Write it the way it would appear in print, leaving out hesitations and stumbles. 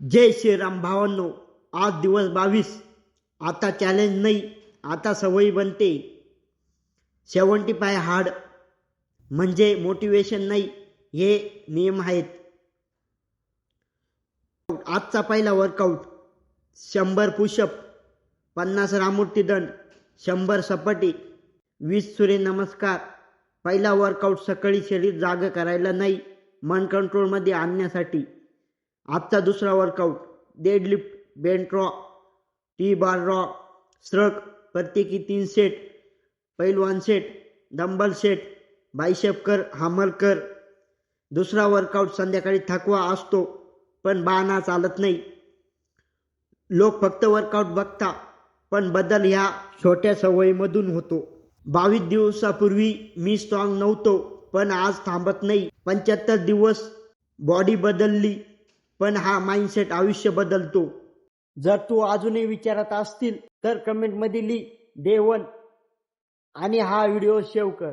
जय श्रीराम भावांनो, आज दिवस 22. आता चॅलेंज नाही, आता सवयी बनते. 75 हार्ड म्हणजे मोटिवेशन नाही, हे नियम आहेत. आजचा पहिला वर्कआउट 100 पुशअप, 50 रामूर्ती दंड, 100 सपाटी, 20 सूर्यनमस्कार. पहिला वर्कआउट सकाळी शरीर जाग करायला नाही, मन कंट्रोलमध्ये आणण्यासाठी. आजचा दुसरा workout deadlift, bent row, T bar row, struck, प्रत्येकी 3 सेट, पैलवान सेट, डंबल सेट, बायसेप कर, हामर कर. दुसरा वर्कआउट संध्याकाळी थकवा असतो पण बहाणा चालत नाही. लोक फक्त वर्कआउट बघता, पण बदल ह्या छोट्या सवयीमधून होतो. 22 दिवसापूर्वी मी स्ट्रॉंग नव्हतो, पण आज थांबत नाही. 75 दिवस बॉडी बदलली, पण हा माइंडसेट आयुष्य बदलतो. जर तू अजूनही विचारत असतील तर कमेंटमध्ये लिह डे 1 आणि हा व्हिडिओ सेव्ह कर.